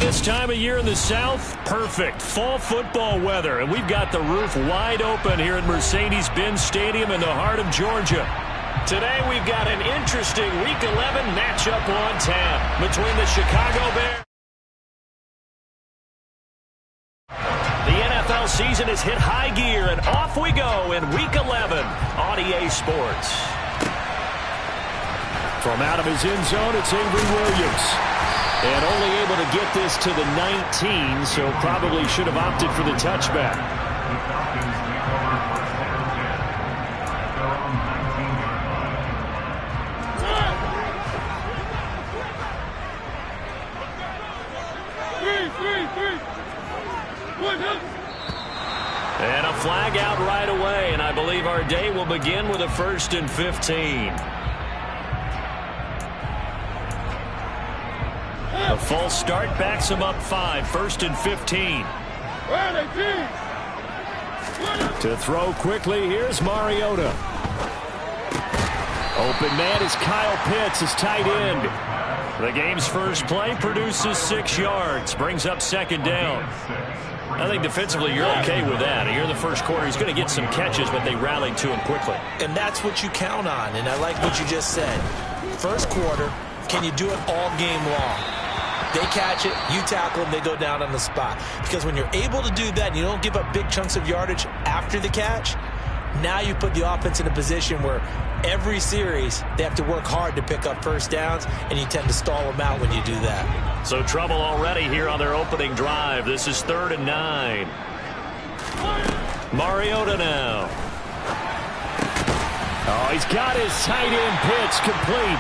This time of year in the South, perfect. Fall football weather, and we've got the roof wide open here at Mercedes-Benz Stadium in the heart of Georgia. Today we've got an interesting Week 11 matchup on tap between the Chicago Bears. The NFL season has hit high gear, and off we go in Week 11 on EA Sports. From out of his end zone, it's Avery Williams. And only able to get this to the 19, so probably should have opted for the touchback. And a flag out right away, and I believe our day will begin with a 1st and 15. A false start backs him up 5. 1st and 15. To throw quickly, here's Mariota. Open man is Kyle Pitts, his tight end. The game's first play produces 6 yards, brings up 2nd down. I think defensively you're okay with that. Here in the first quarter, he's going to get some catches, but they rallied to him quickly. And that's what you count on, and I like what you just said. First quarter, can you do it all game long? They catch it, you tackle them, they go down on the spot. Because when you're able to do that and you don't give up big chunks of yardage after the catch, now you put the offense in a position where every series they have to work hard to pick up first downs, and you tend to stall them out when you do that. So trouble already here on their opening drive. This is 3rd and 9. Mariota now. Oh, he's got his tight end Pitts complete.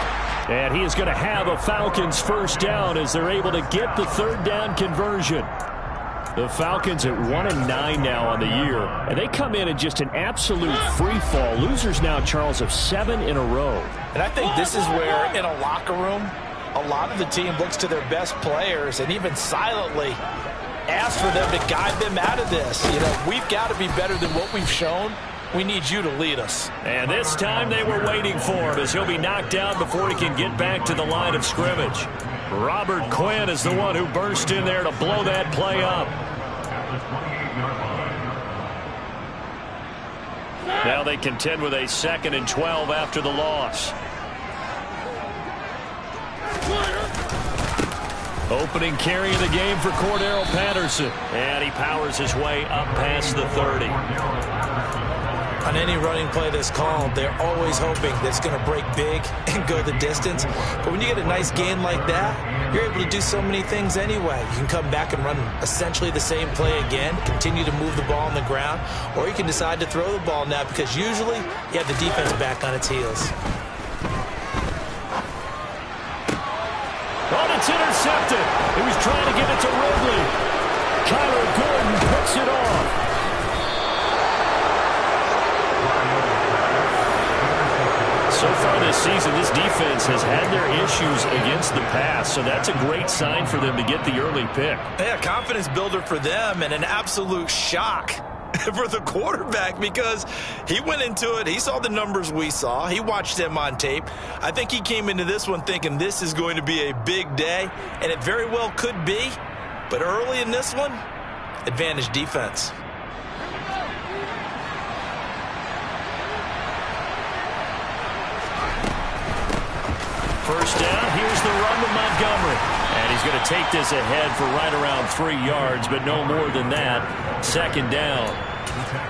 And he is going to have a Falcons first down as they're able to get the 3rd down conversion. The Falcons at 1-9 now on the year. And they come in just an absolute free fall. Losers now, Charles, of 7 in a row. And I think this is where, in a locker room, a lot of the team looks to their best players and even silently asks for them to guide them out of this. You know, we've got to be better than what we've shown. We need you to lead us. And this time they were waiting for him as he'll be knocked down before he can get back to the line of scrimmage. Robert Quinn is the one who burst in there to blow that play up. Now they contend with a 2nd and 12 after the loss. Opening carry of the game for Cordero Patterson. And he powers his way up past the 30. On any running play that's called, they're always hoping that it's going to break big and go the distance. But when you get a nice gain like that, you're able to do so many things anyway. You can come back and run essentially the same play again, continue to move the ball on the ground, or you can decide to throw the ball now because usually you have the defense back on its heels. Oh, it's intercepted. He was trying to get it to Ridley. Kyler Gordon picks it off. So far this season, this defense has had their issues against the pass, so that's a great sign for them to get the early pick. Yeah, confidence builder for them and an absolute shock for the quarterback because he went into it. He saw the numbers we saw. He watched them on tape. I think he came into this one thinking this is going to be a big day, and it very well could be. But early in this one, advantage defense. First down, here's the run with Montgomery. And he's going to take this ahead for right around 3 yards, but no more than that. 2nd down.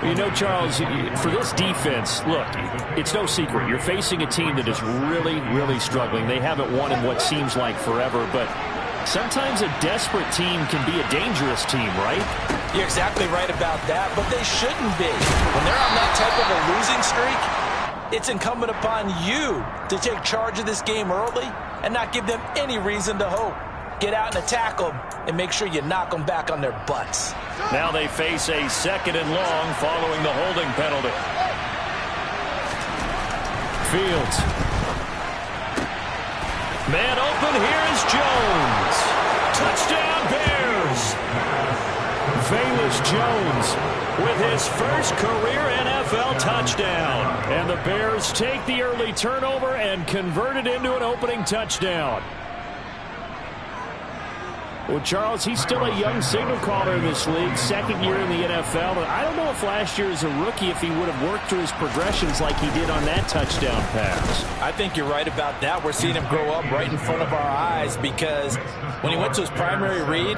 You know, Charles, for this defense, look, it's no secret. You're facing a team that is really, really struggling. They haven't won in what seems like forever, but sometimes a desperate team can be a dangerous team, right? You're exactly right about that, but they shouldn't be. When they're on that type of a losing streak, it's incumbent upon you to take charge of this game early and not give them any reason to hope. Get out and attack them and make sure you knock them back on their butts. Now they face a 2nd and long following the holding penalty. Fields. Man open, here is Jones. Touchdown Bears. Velus Jones with his first career NFL touchdown. And the Bears take the early turnover and convert it into an opening touchdown. Well, Charles, he's still a young signal caller in this league, second year in the NFL. But I don't know if last year as a rookie, if he would have worked through his progressions like he did on that touchdown pass. I think you're right about that. We're seeing him grow up right in front of our eyes because when he went to his primary read,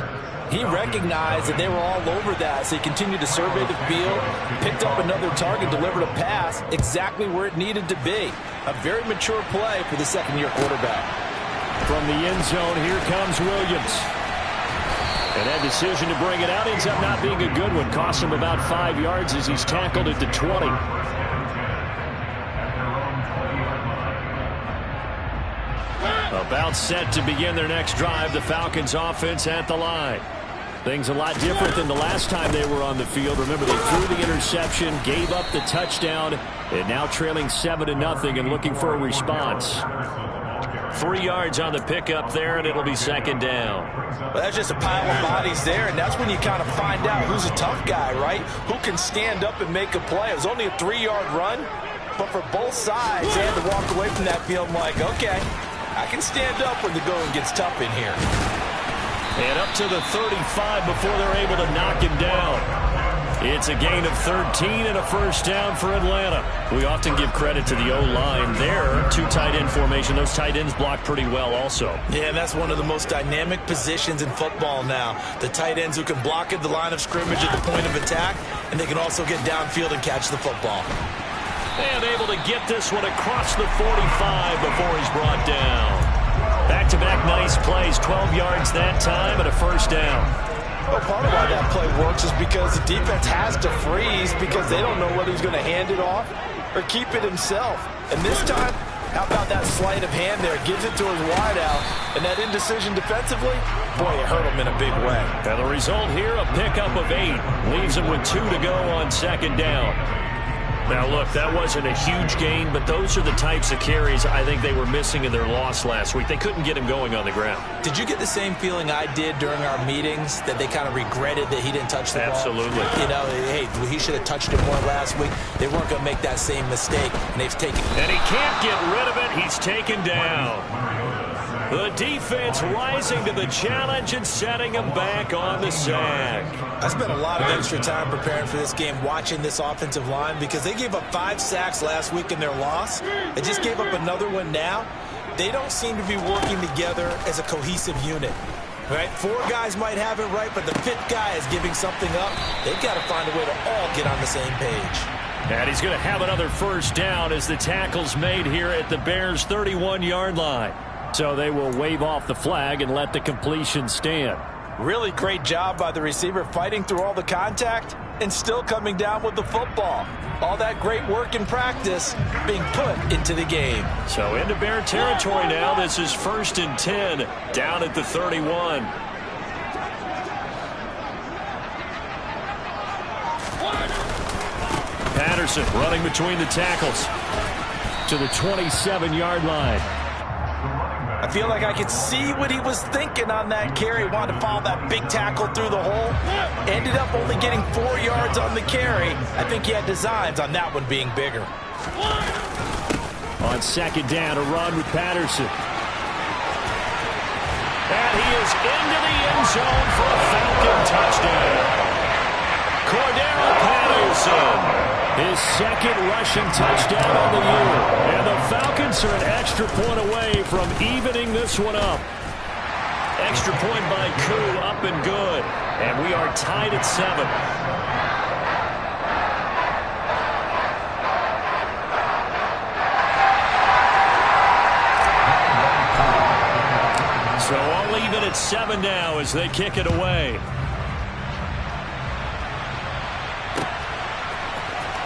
he recognized that they were all over that, so he continued to survey the field, picked up another target, delivered a pass exactly where it needed to be. A very mature play for the second-year quarterback. From the end zone, here comes Williams. And that decision to bring it out ends up not being a good one. Cost him about 5 yards as he's tackled at the 20. About set to begin their next drive. The Falcons offense at the line. Things a lot different than the last time they were on the field. Remember, they threw the interception, gave up the touchdown, and now trailing 7-0 and looking for a response. 3 yards on the pickup there, and it'll be second down. Well, that's just a pile of bodies there, and that's when you kind of find out who's a tough guy, right? Who can stand up and make a play. It was only a 3-yard run, but for both sides, they had to walk away from that field like, okay, I can stand up when the going gets tough in here. And up to the 35 before they're able to knock him down. It's a gain of 13 and a first down for Atlanta. We often give credit to the O-line there. 2 tight end formation. Those tight ends block pretty well also. Yeah, and that's one of the most dynamic positions in football now. The tight ends who can block at the line of scrimmage at the point of attack, and they can also get downfield and catch the football. And able to get this one across the 45 before he's brought down. Back-to-back nice plays, 12 yards that time and a first down. Well, part of why that play works is because the defense has to freeze because they don't know whether he's going to hand it off or keep it himself. And this time, how about that sleight of hand there? Gives it to his wideout. And that indecision defensively, boy, it hurt him in a big way. And the result here, a pickup of 8. Leaves him with 2 to go on second down. Now, look, that wasn't a huge gain, but those are the types of carries I think they were missing in their loss last week. They couldn't get him going on the ground. Did you get the same feeling I did during our meetings, that they kind of regretted that he didn't touch the ball? Absolutely. You know, hey, he should have touched it more last week. They weren't going to make that same mistake, and they've taken it. And he can't get rid of it. He's taken down. The defense rising to the challenge and setting him back on the sack. I spent a lot of extra time preparing for this game, watching this offensive line, because they gave up 5 sacks last week in their loss. They just gave up another one now. They don't seem to be working together as a cohesive unit. Right? 4 guys might have it right, but the 5th guy is giving something up. They've got to find a way to all get on the same page. And he's going to have another first down as the tackle's made here at the Bears' 31-yard line. So they will wave off the flag and let the completion stand. Really great job by the receiver fighting through all the contact and still coming down with the football. All that great work in practice being put into the game. So into Bear territory now. This is 1st and 10 down at the 31. Patterson running between the tackles to the 27-yard line. I feel like I could see what he was thinking on that carry. Wanted to follow that big tackle through the hole. Ended up only getting 4 yards on the carry. I think he had designs on that one being bigger. On second down, a run with Patterson. And he is into the end zone for a Falcon touchdown. Cordero Patterson. His second rushing touchdown on the year. And the Falcons are an extra point away from evening this one up. Extra point by Koo, up and good. And we are tied at 7. So I'll leave it at 7 now as they kick it away.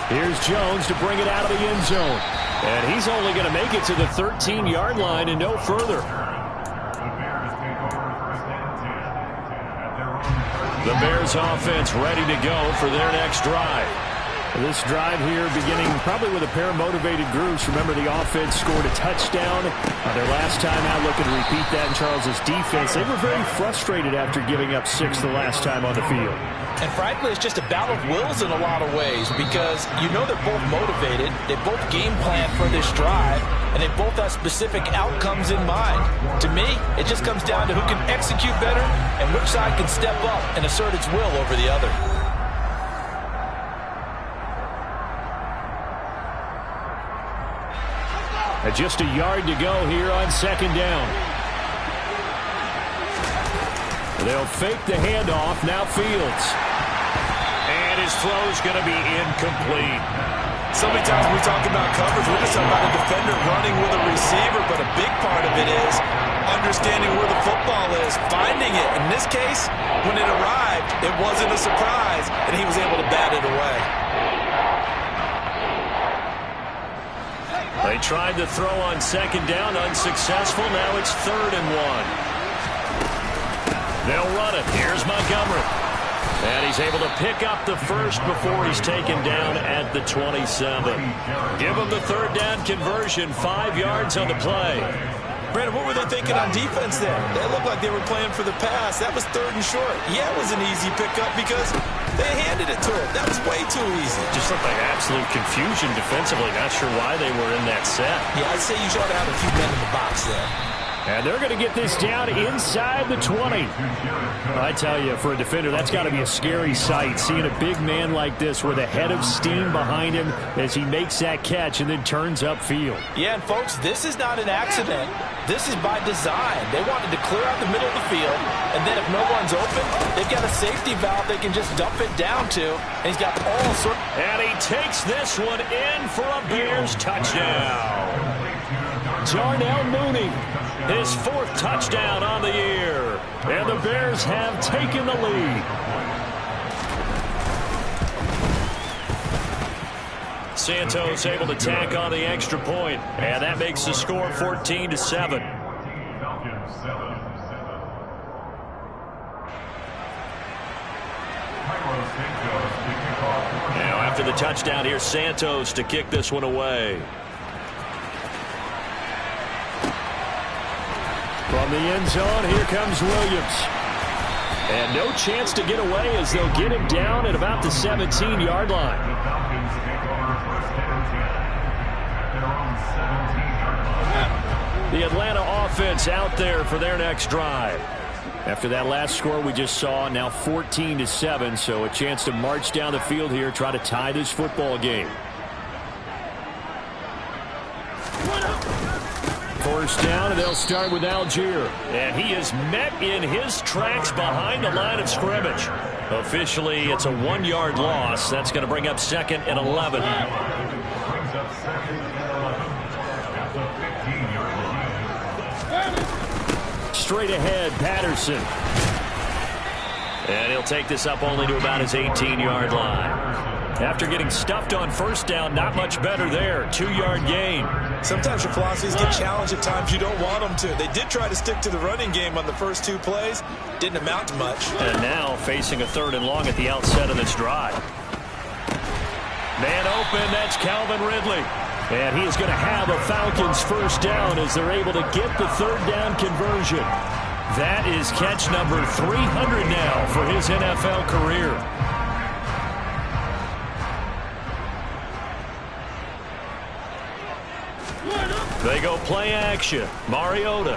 Here's Jones to bring it out of the end zone. And he's only going to make it to the 13-yard line and no further. The Bears offense ready to go for their next drive. This drive here beginning probably with a pair of motivated groups. Remember, the offense scored a touchdown. Their last time out, looking to repeat that in Charles's defense. They were very frustrated after giving up 6 the last time on the field. And frankly, it's just a battle of wills in a lot of ways because you know they're both motivated. They both game plan for this drive, and they both have specific outcomes in mind. To me, it just comes down to who can execute better and which side can step up and assert its will over the other. Just a yard to go here on second down. They'll fake the handoff. Now Fields. And his throw is going to be incomplete. So many times when we talk about coverage, we're just talking about a defender running with a receiver, but a big part of it is understanding where the football is, finding it. In this case, when it arrived, it wasn't a surprise, and he was able to bat it away. They tried to throw on second down, unsuccessful. Now it's 3rd and 1. They'll run it. Here's Montgomery. And he's able to pick up the first before he's taken down at the 27. Give him the 3rd down conversion, 5 yards on the play. Brandon, what were they thinking on defense there? They looked like they were playing for the pass. That was 3rd and short. Yeah, it was an easy pickup because they handed it to him. That was way too easy. Just looked like absolute confusion defensively. Not sure why they were in that set. Yeah, I'd say you ought to have a few men in the box there. And they're going to get this down inside the 20. I tell you, for a defender, that's got to be a scary sight, seeing a big man like this with a head of steam behind him as he makes that catch and then turns upfield. Yeah, and folks, this is not an accident. This is by design. They wanted to clear out the middle of the field, and then if no one's open, they've got a safety valve they can just dump it down to, and he's got all sorts. And he takes this one in for a Bears touchdown. Darnell Mooney, his 4th touchdown on the year. And the Bears have taken the lead. Santos able to tack on the extra point, and that makes the score 14-7. Now after the touchdown, here's Santos to kick this one away. From the end zone, here comes Williams. And no chance to get away as they'll get him down at about the 17-yard line. The Atlanta offense out there for their next drive. After that last score we just saw, now 14-7, so a chance to march down the field here, try to tie this football game. 1st down, and they'll start with Algier. And he is met in his tracks behind the line of scrimmage. Officially, it's a 1-yard loss. That's going to bring up 2nd and 11. Straight ahead, Patterson. And he'll take this up only to about his 18-yard line. After getting stuffed on 1st down, not much better there. 2-yard gain. Sometimes your philosophies get challenged at times you don't want them to. They did try to stick to the running game on the first 2 plays. Didn't amount to much. And now facing a 3rd and long at the outset of this drive. Man open, that's Calvin Ridley. And he is going to have a Falcons 1st down as they're able to get the 3rd down conversion. That is catch number 300 now for his NFL career. They go play action. Mariota.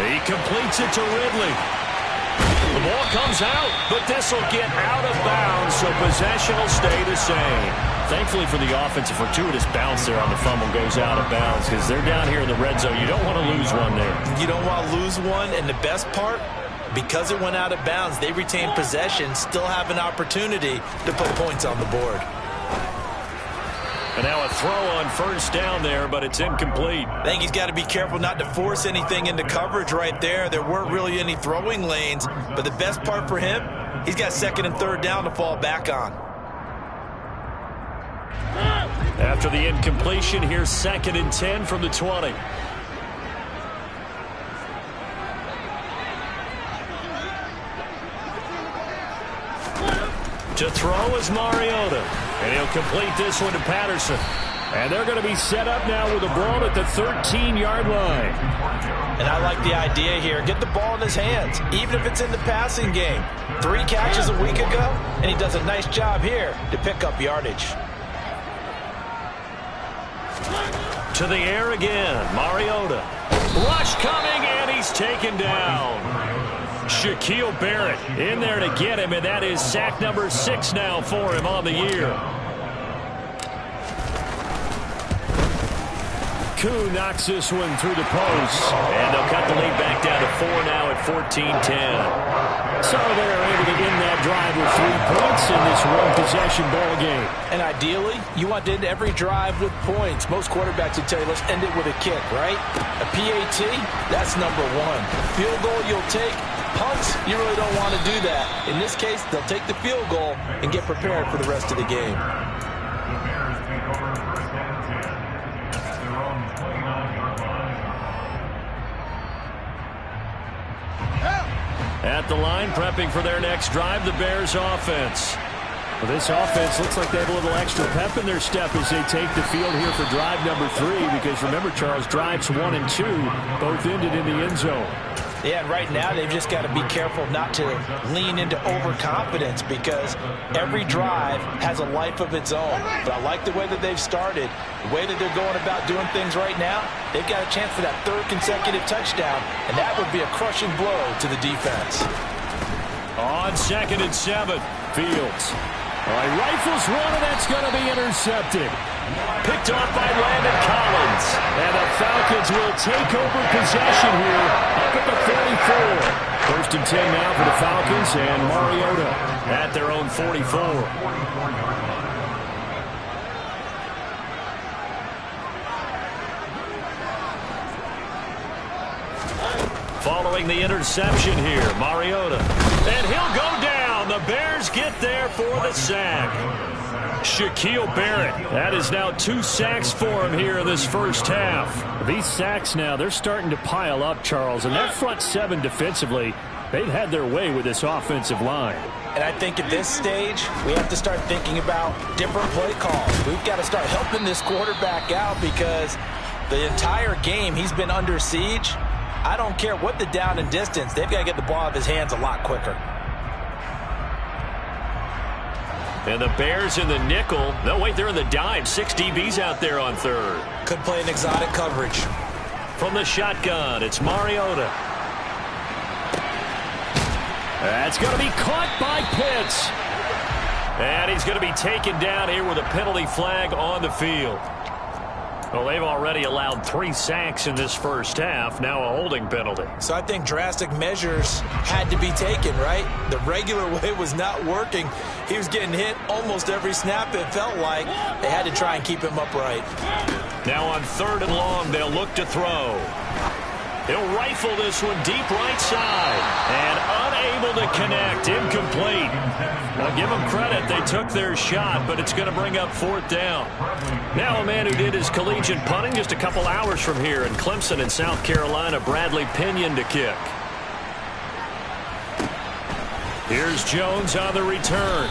He completes it to Ridley. The ball comes out, but this will get out of bounds, so possession will stay the same. Thankfully for the offense, a fortuitous bounce there on the fumble goes out of bounds because they're down here in the red zone. You don't want to lose one there. You don't want to lose one, and the best part, because it went out of bounds, they retain possession, still have an opportunity to put points on the board. And now a throw on 1st down there, but it's incomplete. I think he's got to be careful not to force anything into coverage right there. There weren't really any throwing lanes, but the best part for him, he's got 2nd and 3rd down to fall back on. After the incompletion, here's 2nd and 10 from the 20. To throw is Mariota. And he'll complete this one to Patterson. And they're going to be set up now with the ball at the 13-yard line. And I like the idea here. Get the ball in his hands, even if it's in the passing game. 3 catches a week ago, and he does a nice job here to pick up yardage. To the air again, Mariota. Rush coming, and he's taken down. Shaquille Barrett in there to get him, and that is sack number 6 now for him on the year. Koo knocks this one through the post, and they'll cut the lead back down to 4 now at 14-10. So they're able to end that drive with 3 points in this one-possession ball game. And ideally, you want to end every drive with points. Most quarterbacks would tell you, let's end it with a kick, right? A PAT, that's number 1. Field goal you'll take. Punts, you really don't want to do that. In this case, they'll take the field goal and get prepared for the rest of the game. At the line, prepping for their next drive, the Bears offense. Well, this offense looks like they have a little extra pep in their step as they take the field here for drive number 3, because remember, Charles, drives 1 and 2 both ended in the end zone. Yeah, and right now they've just got to be careful not to lean into overconfidence, because every drive has a life of its own. But I like the way that they've started, the way that they're going about doing things right now. They've got a chance for that 3rd consecutive touchdown, and that would be a crushing blow to the defense. On 2nd and 7, Fields. All right, rifles one, and that's going to be intercepted. Picked off by Landon Collins. And the Falcons will take over possession here up at the 44. 1st and 10 now for the Falcons, and Mariota at their own 44. Following the interception here, Mariota. And he'll go down. The Bears get there for the sack. Shaquille Barrett. That is now 2 sacks for him here in this first half. These sacks now, they're starting to pile up, Charles. And that front 7 defensively, they've had their way with this offensive line. And I think at this stage, we have to start thinking about different play calls. We've got to start helping this quarterback out, because the entire game he's been under siege. I don't care what the down and distance. They've got to get the ball out of his hands a lot quicker. And the Bears in the nickel. No, wait, they're in the dime. 6 DBs out there on 3rd. Could play an exotic coverage. From the shotgun, it's Mariota. That's going to be caught by Pitts. And he's going to be taken down here with a penalty flag on the field. Well, they've already allowed 3 sacks in this first half. Now a holding penalty. So I think drastic measures had to be taken, right? The regular way was not working. He was getting hit almost every snap, it felt like. They had to try and keep him upright. Now on 3rd and long, they'll look to throw. He'll rifle this one deep right side. And unable to connect. Incomplete. Well, give them credit. They took their shot, but it's going to bring up 4th down. Now a man who did his collegiate punting just a couple hours from here in Clemson in South Carolina, Bradley Pinion to kick. Here's Jones on the return.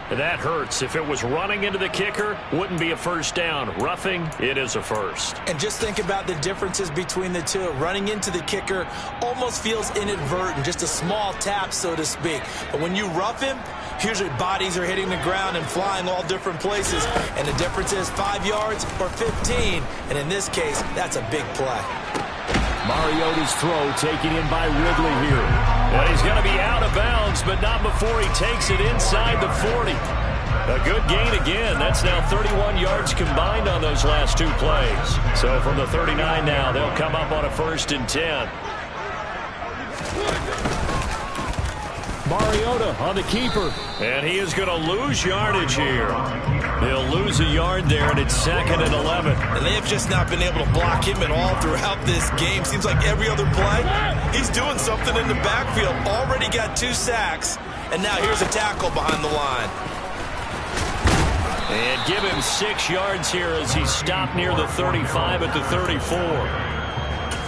That hurts. If it was running into the kicker, wouldn't be a first down. Roughing, it is a first. And just think about the differences between the two. Running into the kicker almost feels inadvertent, just a small tap, so to speak. But when you rough him, usually bodies are hitting the ground and flying all different places. And the difference is 5 yards or 15. And in this case, that's a big play. Mariota's throw taken in by Ridley here. And he's going to be out of bounds, but not before he takes it inside the 40. A good gain again. That's now 31 yards combined on those last 2 plays. So from the 39 now, they'll come up on a 1st and 10. Mariota on the keeper. And he is going to lose yardage here. He'll lose a yard there, and it's 2nd and 11. And they have just not been able to block him at all throughout this game. Seems like every other play, he's doing something in the backfield. Already got 2 sacks, and now here's a tackle behind the line. And give him 6 yards here as he stopped near the 35 at the 34.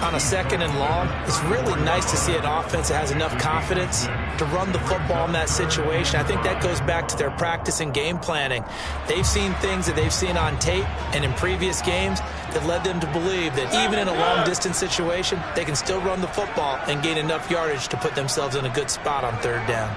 on a 2nd and long, it's really nice to see an offense that has enough confidence to run the football in that situation. I think that goes back to their practice and game planning. They've seen things that they've seen on tape and in previous games that led them to believe that even in a long-distance situation, they can still run the football and gain enough yardage to put themselves in a good spot on 3rd down.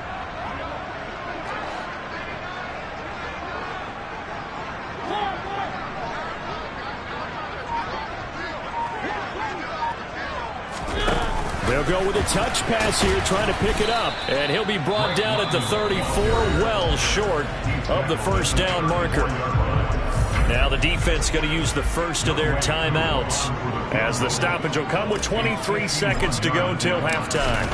They'll go with a touch pass here, trying to pick it up. And he'll be brought down at the 34, well short of the 1st down marker. Now the defense going to use the first of their timeouts, as the stoppage will come with 23 seconds to go till halftime.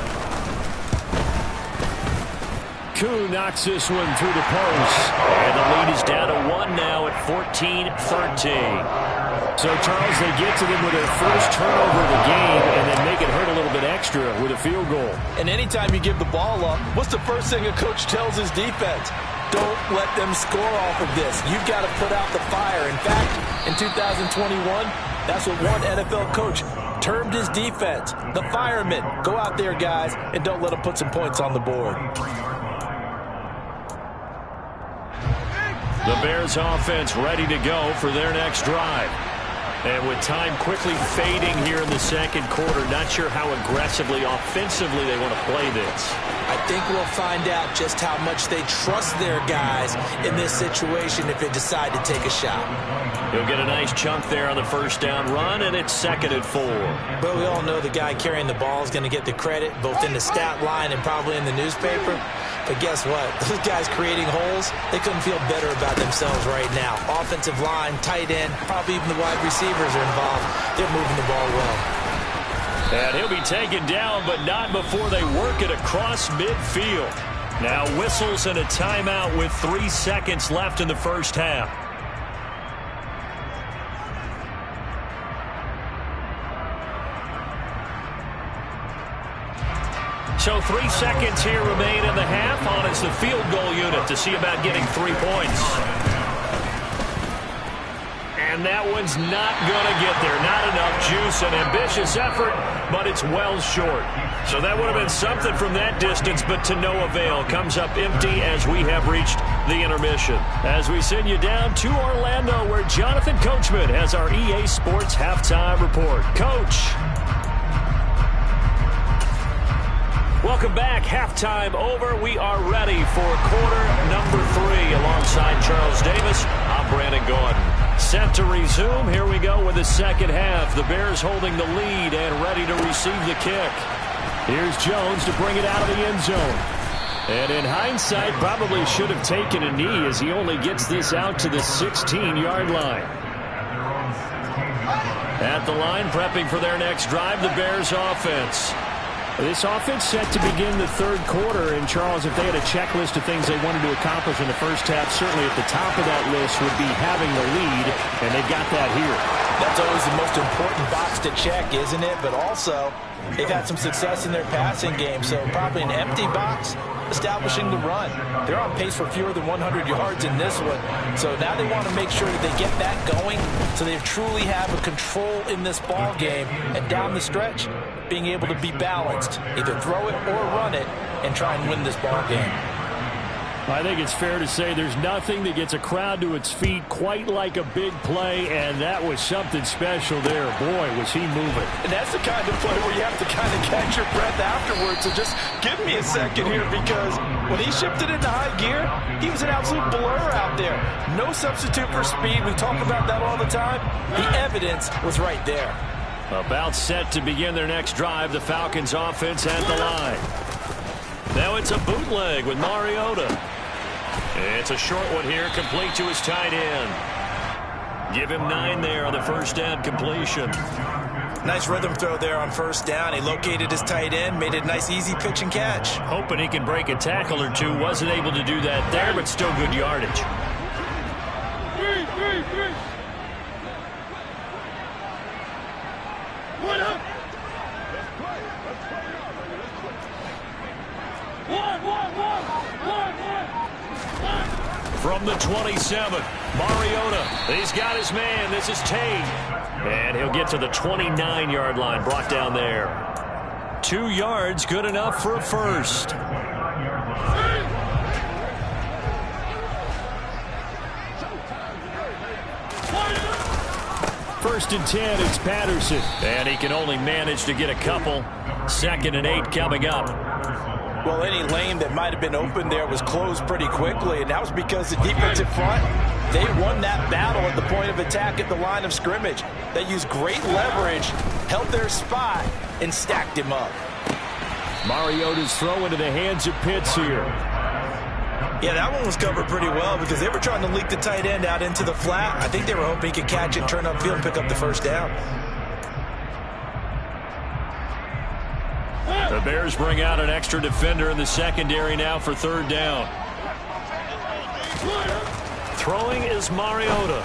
Koo knocks this one through the post. And the lead is down to 1 now at 14-13. So, Charles, they get to them with their first turnover of the game and then make it hurt a little bit extra with a field goal. And anytime you give the ball up, what's the first thing a coach tells his defense? Don't let them score off of this. You've got to put out the fire. In fact, in 2021, that's what one NFL coach termed his defense. The firemen. Go out there, guys, and don't let them put some points on the board. The Bears offense ready to go for their next drive. And with time quickly fading here in the 2nd quarter, not sure how aggressively, offensively they want to play this. I think we'll find out just how much they trust their guys in this situation if they decide to take a shot. He'll get a nice chunk there on the 1st down run, and it's 2nd and 4. But we all know the guy carrying the ball is going to get the credit, both in the stat line and probably in the newspaper. But guess what? Those guys creating holes, they couldn't feel better about themselves right now. Offensive line, tight end, probably even the wide receivers are involved. They're moving the ball well. And he'll be taken down, but not before they work it across midfield. Now whistles and a timeout with 3 seconds left in the 1st half. So 3 seconds here remain in the half. On is the field goal unit to see about getting 3 points. And that one's not going to get there. Not enough juice. An ambitious effort, but it's well short. So that would have been something from that distance, but to no avail. Comes up empty as we have reached the intermission. As we send you down to Orlando, where Jonathan Coachman has our EA Sports Halftime Report. Coach. Welcome back. Halftime over. We are ready for quarter number 3. Alongside Charles Davis, I'm Brandon Gordon. Set to resume. Here we go with the 2nd half. The Bears holding the lead and ready to receive the kick. Here's Jones to bring it out of the end zone. And in hindsight, probably should have taken a knee as he only gets this out to the 16-yard line. At the line, prepping for their next drive, the Bears offense. This offense set to begin the 3rd quarter, and Charles, if they had a checklist of things they wanted to accomplish in the 1st half, certainly at the top of that list would be having the lead, and they got that here. That's always the most important box to check, isn't it? But also, they've had some success in their passing game, so probably an empty box, establishing the run. They're on pace for fewer than 100 yards in this one, so now they want to make sure that they get that going so they truly have a control in this ball game, and down the stretch, being able to be balanced, either throw it or run it, and try and win this ball game. I think it's fair to say there's nothing that gets a crowd to its feet quite like a big play, and that was something special there. Boy, was he moving. And that's the kind of play where you have to kind of catch your breath afterwards. So just give me a second here, because when he shifted into high gear, he was an absolute blur out there. No substitute for speed. We talk about that all the time. The evidence was right there. About set to begin their next drive, the Falcons offense at the line. Now it's a bootleg with Mariota. It's a short one here, complete to his tight end. Give him 9 there on the 1st down completion. Nice rhythm throw there on 1st down. He located his tight end, made it a nice easy pitch and catch. Hoping he can break a tackle or two. Wasn't able to do that there, but still good yardage. What up? From the 27, Mariota. He's got his man. This is Tate. And he'll get to the 29-yard line, brought down there. 2 yards, good enough for a first. First and 10, it's Patterson. And he can only manage to get a couple. 2nd and 8 coming up. Well, any lane that might have been open there was closed pretty quickly, and that was because the defensive front, they won that battle at the point of attack at the line of scrimmage. They used great leverage, held their spot, and stacked him up. Mariota's throw into the hands of Pitts here. Yeah, that one was covered pretty well because they were trying to leak the tight end out into the flat. I think they were hoping he could catch it, turn upfield, and pick up the first down. The Bears bring out an extra defender in the secondary now for 3rd down. Throwing is Mariota.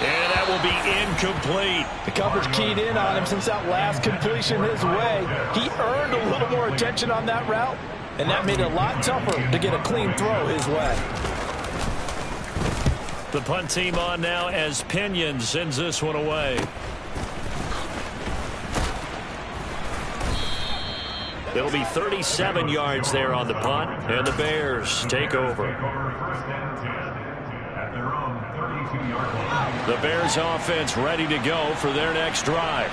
And that will be incomplete. The coverage keyed in on him since that last completion his way. He earned a little more attention on that route, and that made it a lot tougher to get a clean throw his way. The punt team on now as Pinion sends this one away. It'll be 37 yards there on the punt, and the Bears take over. The Bears offense ready to go for their next drive.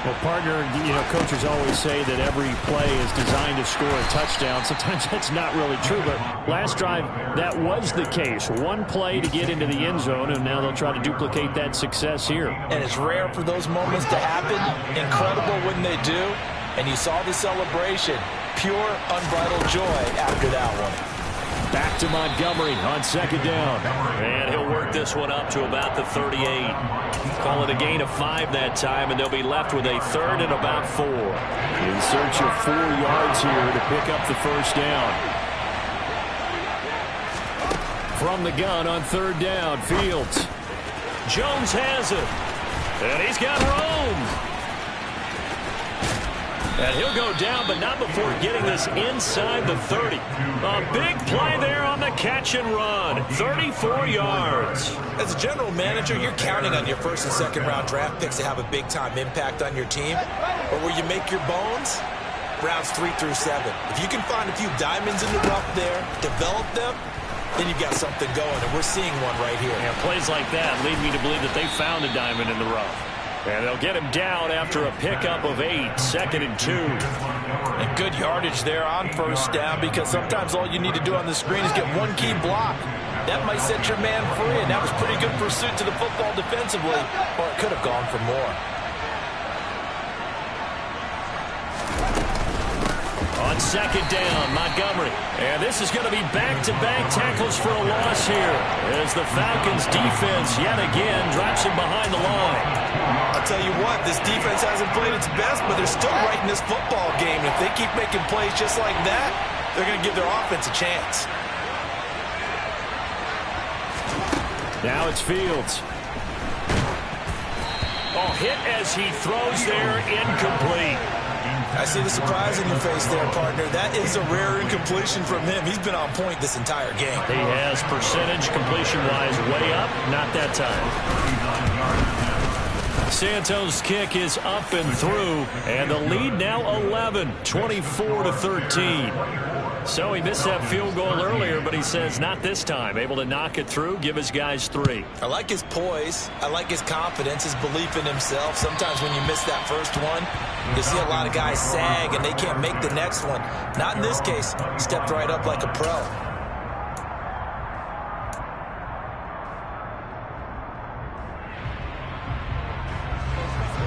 Well, partner, coaches always say that every play is designed to score a touchdown. Sometimes that's not really true, but last drive, that was the case. One play to get into the end zone, and now they'll try to duplicate that success here. And it's rare for those moments to happen. Incredible when they do. And you saw the celebration. Pure, unbridled joy after that one. Back to Montgomery on 2nd down. And he'll work this one up to about the 38. Call it a gain of 5 that time, and they'll be left with a 3rd and about 4. In search of 4 yards here to pick up the first down. From the gun on 3rd down, Fields. Jones has it. And he's got room. And he'll go down, but not before getting this inside the 30. A big play there on the catch and run. 34 yards. As a general manager, you're counting on your 1st and 2nd round draft picks to have a big-time impact on your team. But where you make your bones, rounds 3 through 7. If you can find a few diamonds in the rough there, develop them, then you've got something going, and we're seeing one right here. And plays like that lead me to believe that they found a diamond in the rough. And they'll get him down after a pickup of 8, 2nd and 2. And good yardage there on 1st down, because sometimes all you need to do on the screen is get one key block. That might set your man free, and that was pretty good pursuit to the football defensively, or it could have gone for more. On 2nd down, Montgomery. And this is going to be back-to-back tackles for a loss here as the Falcons defense yet again drops him behind the line. I'll tell you what, this defense hasn't played its best, but they're still right in this football game. And if they keep making plays just like that, they're going to give their offense a chance. Now it's Fields. Oh, hit as he throws there, incomplete. I see the surprise in your face there, partner. That is a rare incompletion from him. He's been on point this entire game. He has percentage completion-wise way up. Not that time. Santos' kick is up and through, and the lead now 11, 24-13. So he missed that field goal earlier, but he says not this time. Able to knock it through, give his guys 3. I like his poise. I like his confidence, his belief in himself. Sometimes when you miss that first one, you see a lot of guys sag and they can't make the next one. Not in this case. Stepped right up like a pro.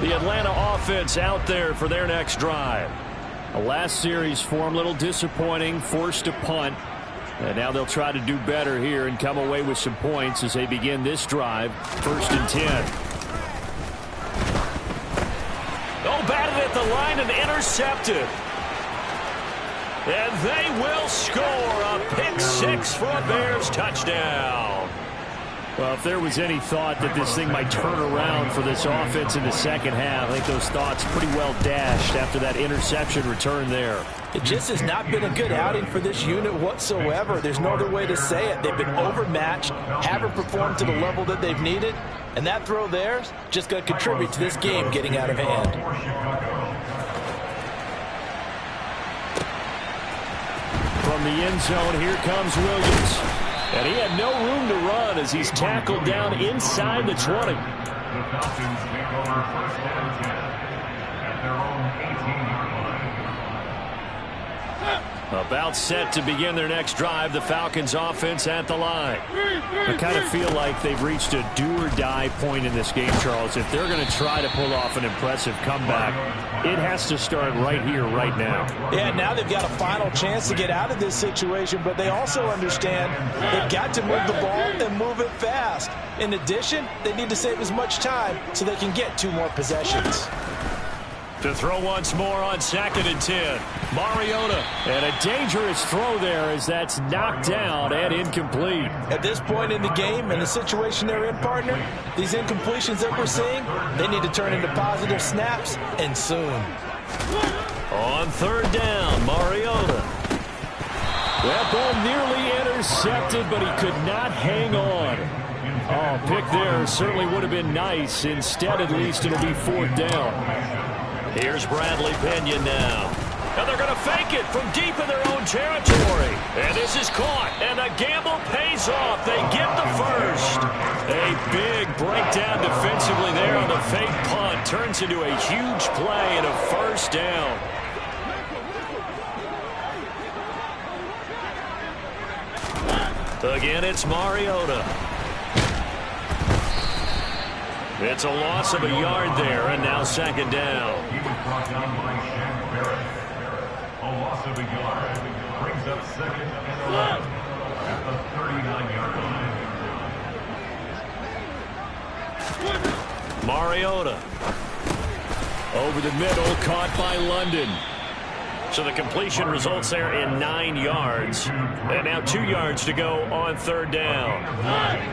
The Atlanta offense out there for their next drive. The last series form, a little disappointing, forced a punt. And now they'll try to do better here and come away with some points as they begin this drive. 1st and 10. Oh, batted at the line and intercepted. And they will score a pick 6 for a Bears touchdown. Well, if there was any thought that this thing might turn around for this offense in the second half, I think those thoughts pretty well dashed after that interception return there. It just has not been a good outing for this unit whatsoever. There's no other way to say it. They've been overmatched, haven't performed to the level that they've needed, and that throw there is just going to contribute to this game getting out of hand. From the end zone, here comes Williams. And he had no room to run as he's tackled down inside the 20. About set to begin their next drive, the Falcons offense at the line. I kind of feel like they've reached a do-or-die point in this game, Charles. If they're going to try to pull off an impressive comeback, it has to start right here, right now. Yeah, now they've got a final chance to get out of this situation, but they also understand they've got to move the ball and move it fast. In addition, they need to save as much time so they can get 2 more possessions. To throw once more on 2nd and 10. Mariota. And a dangerous throw there as that's knocked down and incomplete. At this point in the game and the situation they're in, partner, these incompletions that we're seeing, they need to turn into positive snaps, and soon. On 3rd down, Mariota. That ball nearly intercepted, but he could not hang on. Oh, pick there certainly would have been nice. Instead, at least, it'll be 4th down. Here's Bradley Pinion now. And they're going to fake it from deep in their own territory. And this is caught. And the gamble pays off. They get the first. A big breakdown defensively there on the fake punt. Turns into a huge play and a 1st down. Again, it's Mariota. It's a loss of a yard there, and now 2nd down. He was brought down by Shaq Barrett. A loss of a yard brings up 2nd and 11 at the 39-yard line. Mariota. Over the middle, caught by London. So the completion results there in 9 yards. And now 2 yards to go on 3rd down.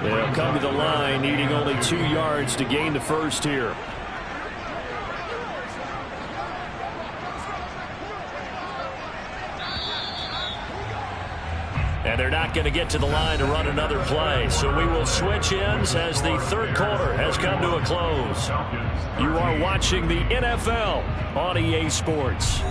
They'll come to the line, needing only 2 yards to gain the first here. And they're not going to get to the line to run another play. So we will switch ends as the 3rd quarter has come to a close. You are watching the NFL on EA Sports.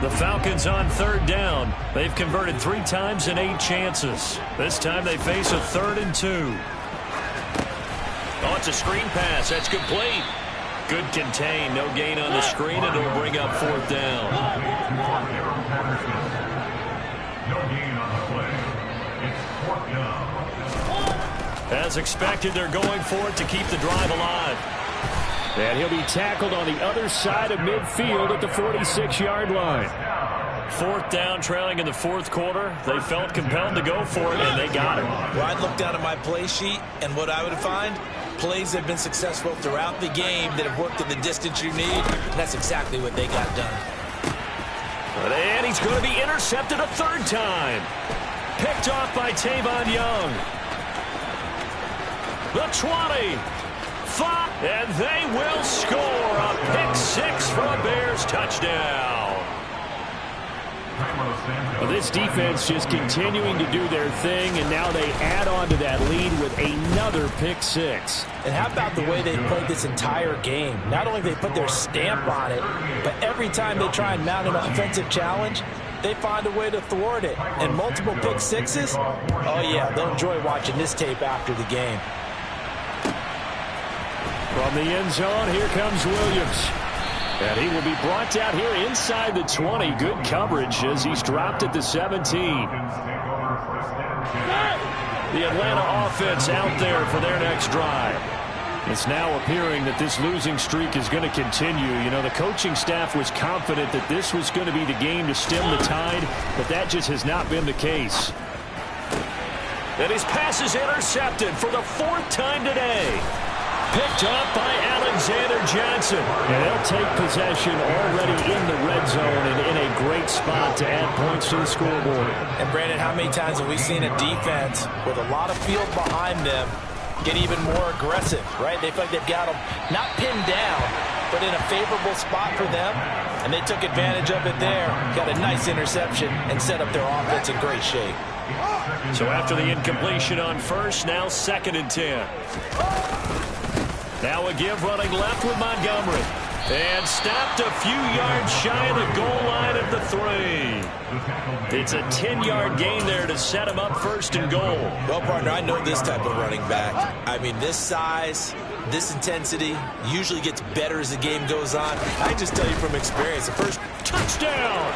The Falcons on 3rd down. They've converted 3 times in 8 chances. This time they face a 3rd and 2. Oh, it's a screen pass. That's complete. Good contain. No gain on the screen, and it'll bring up 4th down. No gain on the play. It's 4th down. As expected, they're going for it to keep the drive alive. And he'll be tackled on the other side of midfield at the 46-yard line. 4th down, trailing in the 4th quarter. They felt compelled to go for it, and they got it. Well, I'd look down at my play sheet, and what I would find, plays that have been successful throughout the game that have worked at the distance you need, and that's exactly what they got done. And he's going to be intercepted a 3rd time. Picked off by Tavon Young. The 20. 5, and they will score a pick-6 for a Bears touchdown. Well, this defense just continuing to do their thing, and now they add on to that lead with another pick-6. And how about the way they played this entire game? Not only they put their stamp on it, but every time they try and mount an offensive challenge, they find a way to thwart it. And multiple pick-6s, oh yeah, they'll enjoy watching this tape after the game. From the end zone, here comes Williams. And he will be brought down here inside the 20. Good coverage as he's dropped at the 17. The Atlanta offense out there for their next drive. It's now appearing that this losing streak is going to continue. You know, the coaching staff was confident that this was going to be the game to stem the tide, but that just has not been the case. And his pass is intercepted for the 4th time today. Picked up by Alexander Johnson. And they'll take possession already in the red zone and in a great right spot to add points to the scoreboard. And Brandon, how many times have we seen a defense with a lot of field behind them get even more aggressive, right? They feel like they've got them not pinned down, but in a favorable spot for them, and they took advantage of it there, got a nice interception, and set up their offense in great shape. So after the incompletion on first, now 2nd and 10. Now a give running left with Montgomery. And stopped a few yards shy of the goal line at the 3. It's a 10-yard gain there to set him up 1st and goal. Well, partner, I know this type of running back. I mean, this size, this intensity usually gets better as the game goes on. I just tell you from experience, the first touchdown.